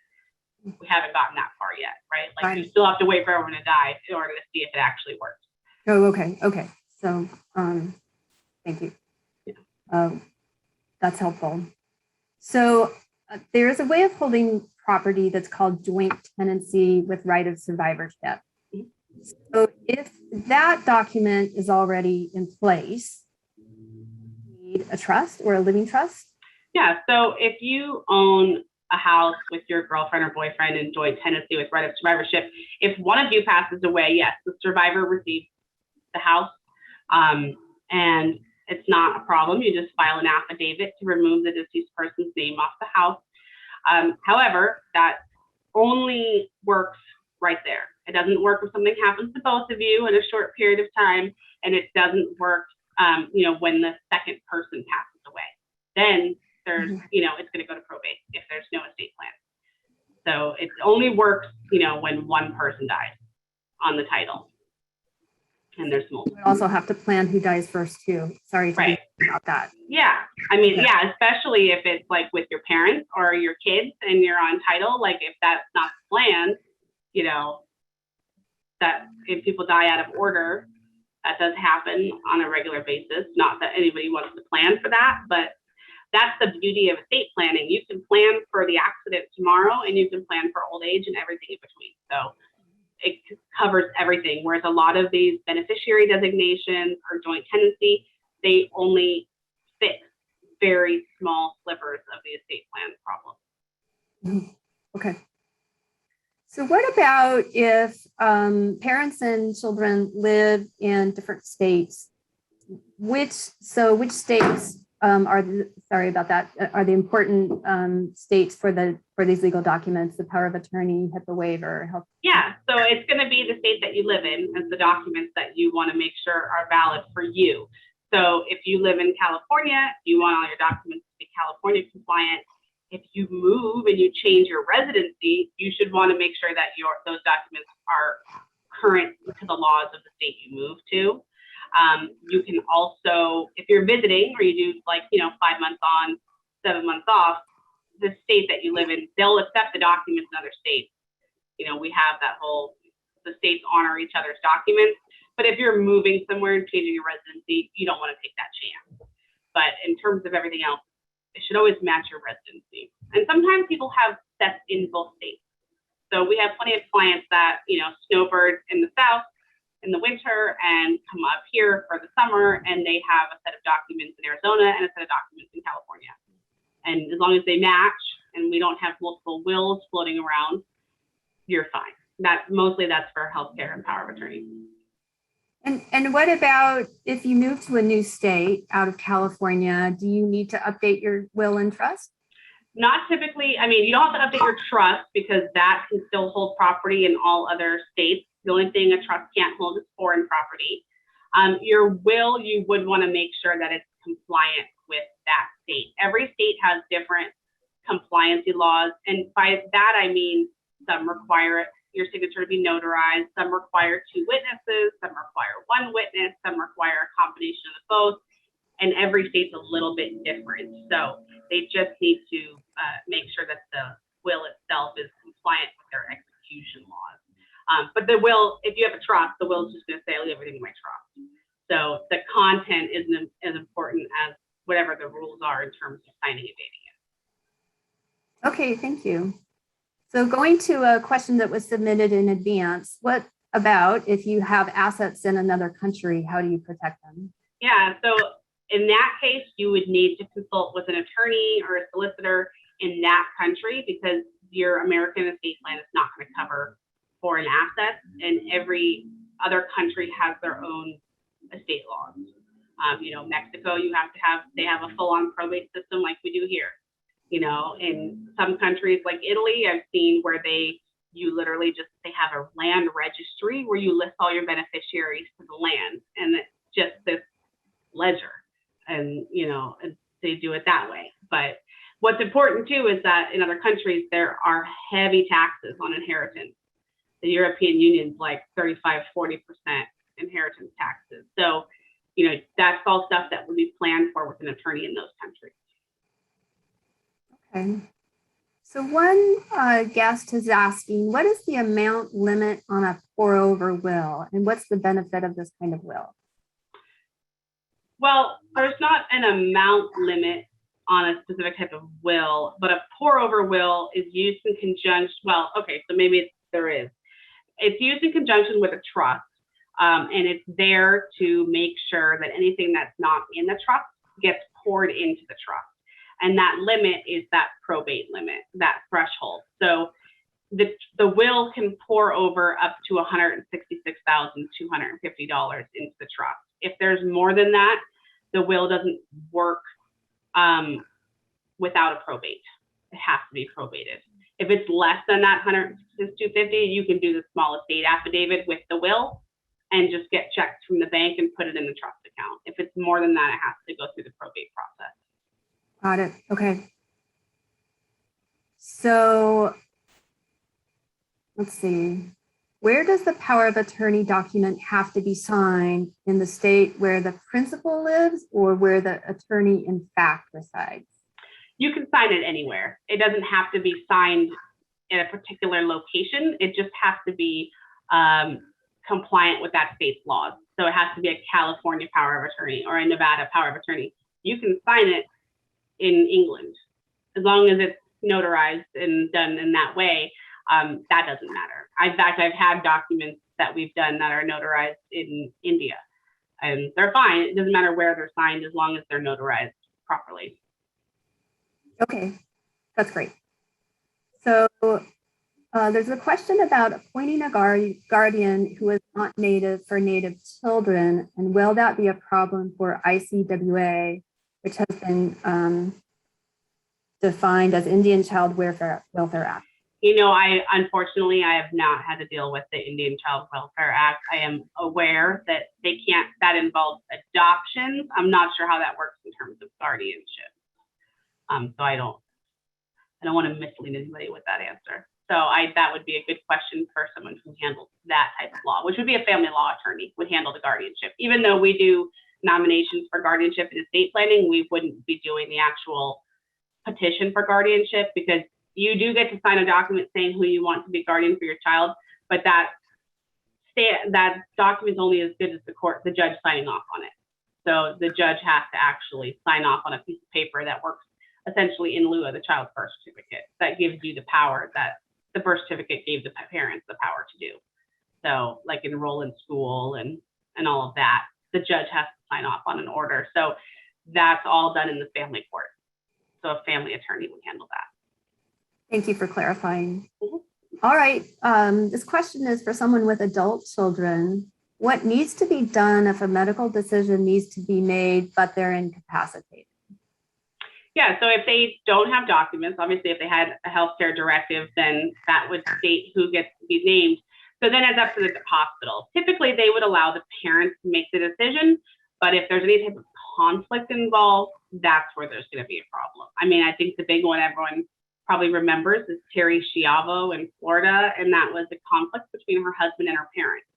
We haven't gotten that far yet, right? Like you still have to wait for everyone to die in order to see if it actually works. Oh, okay. So, thank you. Yeah. That's helpful. So There is a way of holding property that's called joint tenancy with right of survivorship. So if that document is already in place, you need a trust or a living trust? Yeah, so if you own a house with your girlfriend or boyfriend in joint tenancy with right of survivorship, if one of you passes away, yes, the survivor receives the house. And it's not a problem. You just file an affidavit to remove the deceased person's name off the house. However, that only works right there. It doesn't work if something happens to both of you in a short period of time, and it doesn't work, when the second person passes away. Then there's, it's going to go to probate if there's no estate plan. So it only works, when one person dies on the title. And there's multiple. You also have to plan who dies first too. Sorry to be about that. Yeah. Especially if it's like with your parents or your kids and you're on title, like if that's not planned, that if people die out of order, that does happen on a regular basis. Not that anybody wants to plan for that, but that's the beauty of estate planning. You can plan for the accident tomorrow and you can plan for old age and everything in between. So it covers everything. Whereas a lot of these beneficiary designations or joint tenancy, they only fix very small slivers of the estate plan problem. Okay. So what about if parents and children live in different states? Which states are the important states for these legal documents, the power of attorney, Hipaa Waiver, health? Yeah, so it's going to be the state that you live in as the documents that you want to make sure are valid for you. So if you live in California, you want all your documents to be California compliant. If you move and you change your residency, you should want to make sure that those documents are current to the laws of the state you move to. You can also, if you're visiting or you do 5 months on, 7 months off, the state that you live in, they'll accept the documents in other states. We have that whole, the states honor each other's documents. But if you're moving somewhere and changing your residency, you don't want to take that chance. But in terms of everything else, it should always match your residency. And sometimes people have sets in both states. So we have plenty of clients that, snowbird in the South in the winter and come up here for the summer, and they have a set of documents in Arizona and a set of documents in California. And as long as they match and we don't have multiple wills floating around, you're fine. That's for healthcare and power of attorney. And what about if you move to a new state out of California, do you need to update your will and trust? Not typically. You don't have to update your trust because that can still hold property in all other states. The only thing a trust can't hold is foreign property. Your will, you would want to make sure that it's compliant with that state. Every state has different compliancy laws. And by that, I mean, some require your signature to be notarized, some require 2 witnesses, some require 1 witness, some require a combination of both, and every state's a little bit different. So they just need to make sure that the will itself is compliant with their execution laws. But the will, if you have a trust, the will is just going to say, I leave everything in my trust. So the content isn't as important as whatever the rules are in terms of signing and dating it. Okay, thank you. So going to a question that was submitted in advance, what about if you have assets in another country, how do you protect them? Yeah, so in that case, you would need to consult with an attorney or a solicitor in that country because your American estate plan is not going to cover foreign assets, and every other country has their own estate laws. Mexico, they have a full-on probate system like we do here. In some countries like Italy, I've seen where they have a land registry where you list all your beneficiaries to the land, and it's just this ledger, and they do it that way. But what's important too is that in other countries there are heavy taxes on inheritance. The European Union's like 35-40% inheritance taxes. So that's all stuff that would be planned for with an attorney in those countries. Okay. So one guest is asking, what is the amount limit on a pour-over will, and what's the benefit of this kind of will? Well, there's not an amount limit on a specific type of will, but a pour over will is used in conjunction. Well, okay, so maybe there is. It's used in conjunction with a trust, and it's there to make sure that anything that's not in the trust gets poured into the trust. And that limit is that probate limit, that threshold. So the will can pour over up to $166,250 into the trust. If there's more than that, the will doesn't work without a probate. It has to be probated. If it's less than that $166,250, you can do the small estate affidavit with the will and just get checks from the bank and put it in the trust account. If it's more than that, it has to go through the probate process. Got it. Okay. So let's see. Where does the power of attorney document have to be signed, in the state where the principal lives or where the attorney in fact resides? You can sign it anywhere. It doesn't have to be signed in a particular location. It just has to be compliant with that state's laws. So it has to be a California power of attorney or a Nevada power of attorney. You can sign it in England, as long as it's notarized and done in that way. That doesn't matter. In fact, I've had documents that we've done that are notarized in India, and they're fine. It doesn't matter where they're signed as long as they're notarized properly. Okay, that's great. So there's a question about appointing a guardian who is not native for native children, and will that be a problem for ICWA, which has been defined as Indian Child Welfare Act? You know, unfortunately, I have not had to deal with the Indian Child Welfare Act. I am aware that that involves adoptions. I'm not sure how that works in terms of guardianship. So I don't want to mislead anybody with that answer. So that would be a good question for someone who handles that type of law, which would be a family law attorney would handle the guardianship. Even though we do nominations for guardianship and estate planning, we wouldn't be doing the actual petition for guardianship, because you do get to sign a document saying who you want to be guardian for your child, but that document's only as good as the judge signing off on it. So the judge has to actually sign off on a piece of paper that works essentially in lieu of the child's birth certificate. That gives you the power that the birth certificate gave the parents the power to do. So like enroll in school and all of that, the judge has to sign off on an order. So that's all done in the family court. So a family attorney would handle that. Thank you for clarifying. Mm-hmm. All right. This question is for someone with adult children. What needs to be done if a medical decision needs to be made, but they're incapacitated? Yeah, so if they don't have documents, obviously if they had a healthcare directive, then that would state who gets to be named. So then it's up to the hospital. Typically, they would allow the parents to make the decision, but if there's any type of conflict involved, that's where there's going to be a problem. I mean, I think the big one everyone probably remembers is Terri Schiavo in Florida, and that was a conflict between her husband and her parents.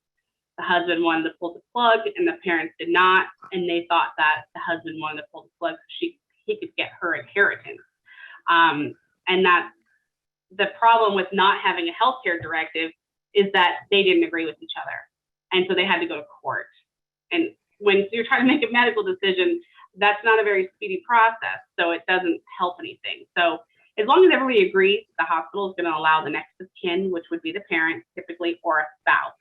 The husband wanted to pull the plug, and the parents did not, and they thought that the husband wanted to pull the plug so he could get her inheritance. And that's the problem with not having a healthcare directive, is that they didn't agree with each other, and so they had to go to court. And when you're trying to make a medical decision, that's not a very speedy process, so it doesn't help anything. So as long as everybody agrees, the hospital is going to allow the next of kin, which would be the parent typically, or a spouse.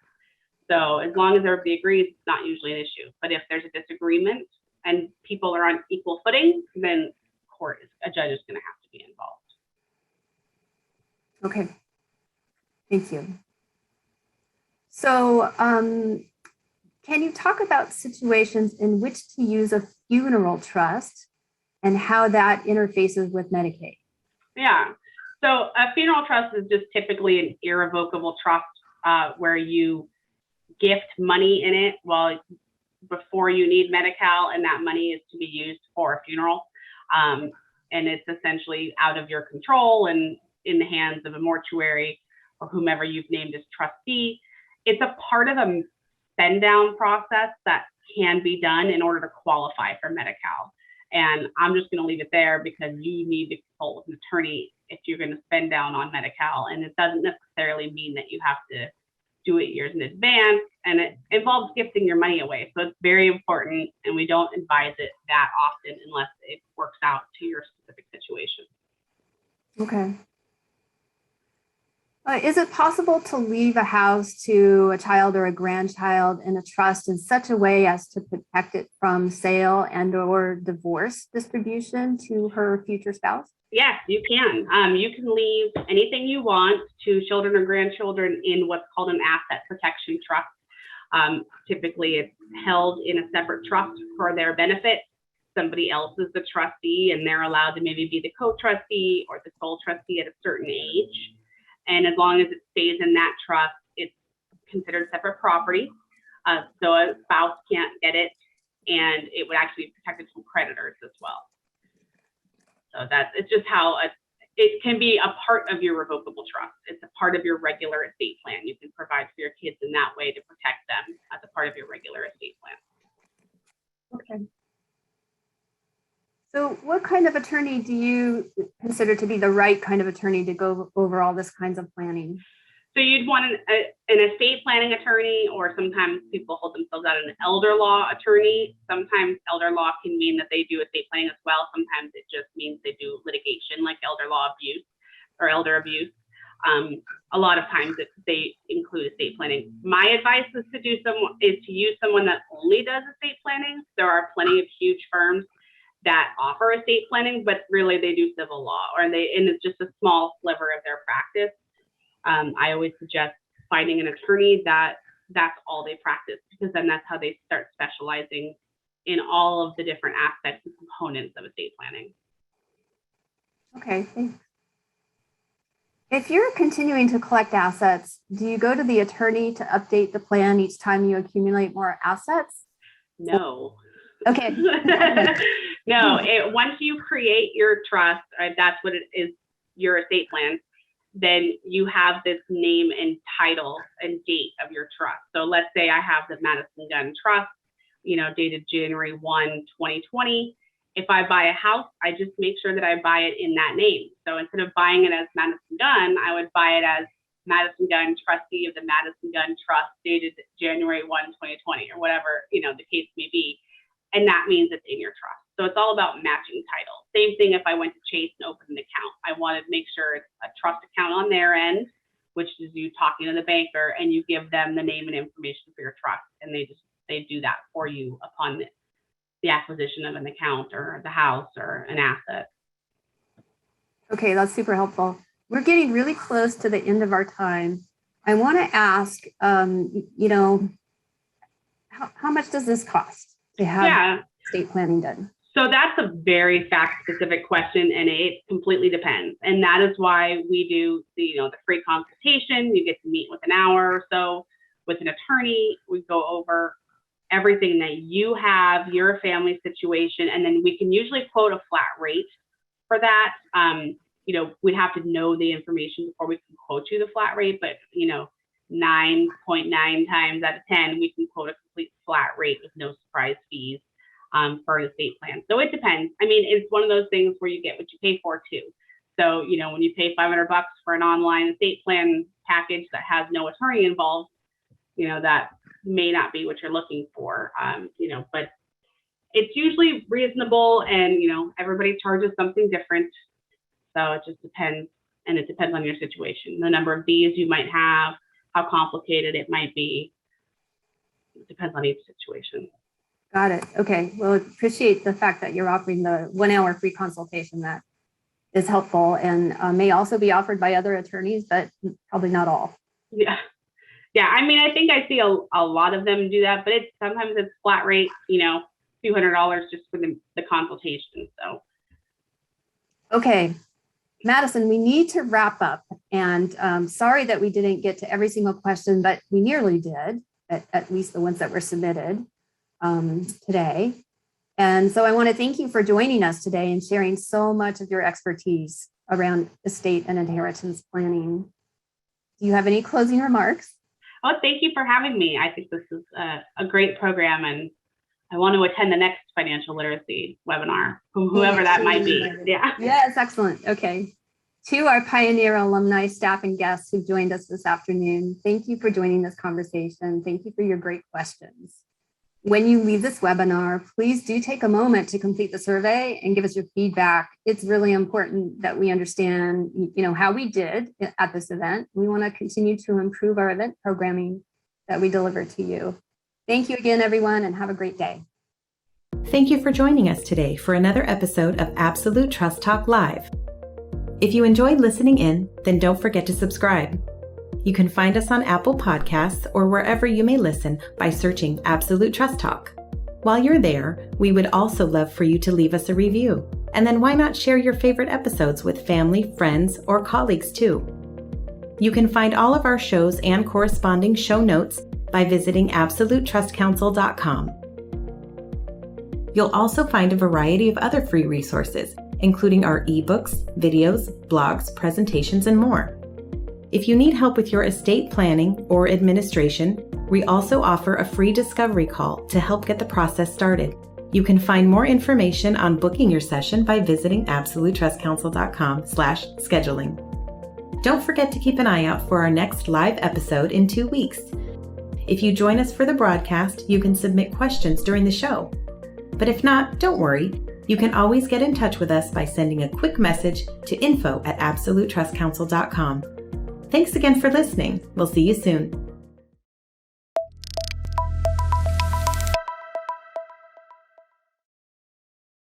So as long as everybody agrees, it's not usually an issue. But if there's a disagreement and people are on equal footing, then a judge is going to have to be involved. Okay, thank you. So can you talk about situations in which to use a funeral trust and how that interfaces with Medicaid? Yeah, so a funeral trust is just typically an irrevocable trust where you gift money in it before you need Medi-Cal, and that money is to be used for a funeral. And it's essentially out of your control and in the hands of a mortuary or whomever you've named as trustee. It's a part of a spend down process that can be done in order to qualify for Medi-Cal. And I'm just going to leave it there because you need to consult with an attorney if you're going to spend down on Medi-Cal. And it doesn't necessarily mean that you have to do it years in advance, and it involves gifting your money away. So it's very important, and we don't advise it that often unless it works out to your specific situation. Okay. Is it possible to leave a house to a child or a grandchild in a trust in such a way as to protect it from sale and or divorce distribution to her future spouse? Yes, you can. You can leave anything you want to children or grandchildren in what's called an asset protection trust. Typically, it's held in a separate trust for their benefit. Somebody else is the trustee, and they're allowed to maybe be the co-trustee or the sole trustee at a certain age. And as long as it stays in that trust, it's considered separate property. So a spouse can't get it, and it would actually be protected from creditors as well. So it's just how it can be a part of your revocable trust. It's a part of your regular estate plan. You can provide for your kids in that way to protect them as a part of your regular estate plan. Okay. So what kind of attorney do you consider to be the right kind of attorney to go over all this kinds of planning? So you'd want an estate planning attorney, or sometimes people hold themselves out an elder law attorney. Sometimes elder law can mean that they do estate planning as well. Sometimes it just means they do litigation, like elder law abuse or elder abuse. A lot of times they include estate planning. My advice is to use someone that only does estate planning. There are plenty of huge firms that offer estate planning, but really they do civil law, and it's just a small sliver of their practice. I always suggest finding an attorney that's all they practice, because then that's how they start specializing in all of the different aspects and components of estate planning. Okay, thanks. If you're continuing to collect assets, do you go to the attorney to update the plan each time you accumulate more assets? No. Okay. No, once you create your trust, that's what it is, your estate plan, then you have this name and title and date of your trust. So let's say I have the Madison Gunn Trust, dated January 1, 2020. If I buy a house, I just make sure that I buy it in that name. So instead of buying it as Madison Gunn, I would buy it as Madison Gunn, trustee of the Madison Gunn Trust, dated January 1, 2020, or whatever, the case may be. And that means it's in your trust. So it's all about matching title. Same thing if I went to Chase and opened an account. I wanted to make sure it's a trust account on their end, which is you talking to the banker, and you give them the name and information for your trust, and they do that for you upon the acquisition of an account or the house or an asset. Okay, that's super helpful. We're getting really close to the end of our time. I want to ask, how much does this cost to have estate planning done? So that's a very fact-specific question, and it completely depends. And that is why we do the free consultation. You get to meet with an hour or so with an attorney. We go over everything that you have, your family situation, and then we can usually quote a flat rate for that. We'd have to know the information before we can quote you the flat rate, but 9.9 times out of 10, we can quote a complete flat rate with no surprise fees for an estate plan. So it depends. I mean, it's one of those things where you get what you pay for too. So, when you pay $500 for an online estate plan package that has no attorney involved, that may not be what you're looking for, but it's usually reasonable, and, everybody charges something different. So it just depends, and it depends on your situation, the number of fees you might have, how complicated it might be. It depends on each situation. Got it. Okay. Well, appreciate the fact that you're offering the 1 hour free consultation. That is helpful, and may also be offered by other attorneys, but probably not all. Yeah. I mean, I think I see a lot of them do that, but sometimes it's flat rate, a few $100 just for the consultation. So. Okay. Madison, we need to wrap up, and sorry that we didn't get to every single question, but we nearly did, at least the ones that were submitted today. And so I want to thank you for joining us today and sharing so much of your expertise around estate and inheritance planning. Do you have any closing remarks? Oh, thank you for having me. I think this is a great program, and I want to attend the next financial literacy webinar, whoever that might be. Yeah. Yes, excellent. Okay. To our Pioneer alumni, staff, and guests who joined us this afternoon, thank you for joining this conversation. Thank you for your great questions. When you leave this webinar, please do take a moment to complete the survey and give us your feedback. It's really important that we understand, how we did at this event. We want to continue to improve our event programming that we deliver to you. Thank you again, everyone, and have a great day. Thank you for joining us today for another episode of Absolute Trust Talk Live. If you enjoyed listening in, then don't forget to subscribe. You can find us on Apple Podcasts or wherever you may listen by searching Absolute Trust Talk. While you're there, we would also love for you to leave us a review. And then why not share your favorite episodes with family, friends, or colleagues too? You can find all of our shows and corresponding show notes by visiting absolutetrustcounsel.com. You'll also find a variety of other free resources, including our ebooks, videos, blogs, presentations, and more. If you need help with your estate planning or administration, we also offer a free discovery call to help get the process started. You can find more information on booking your session by visiting absolutetrustcounsel.com/scheduling. Don't forget to keep an eye out for our next live episode in 2 weeks. If you join us for the broadcast, you can submit questions during the show. But if not, don't worry. You can always get in touch with us by sending a quick message to info@absolutetrustcounsel.com. Thanks again for listening. We'll see you soon.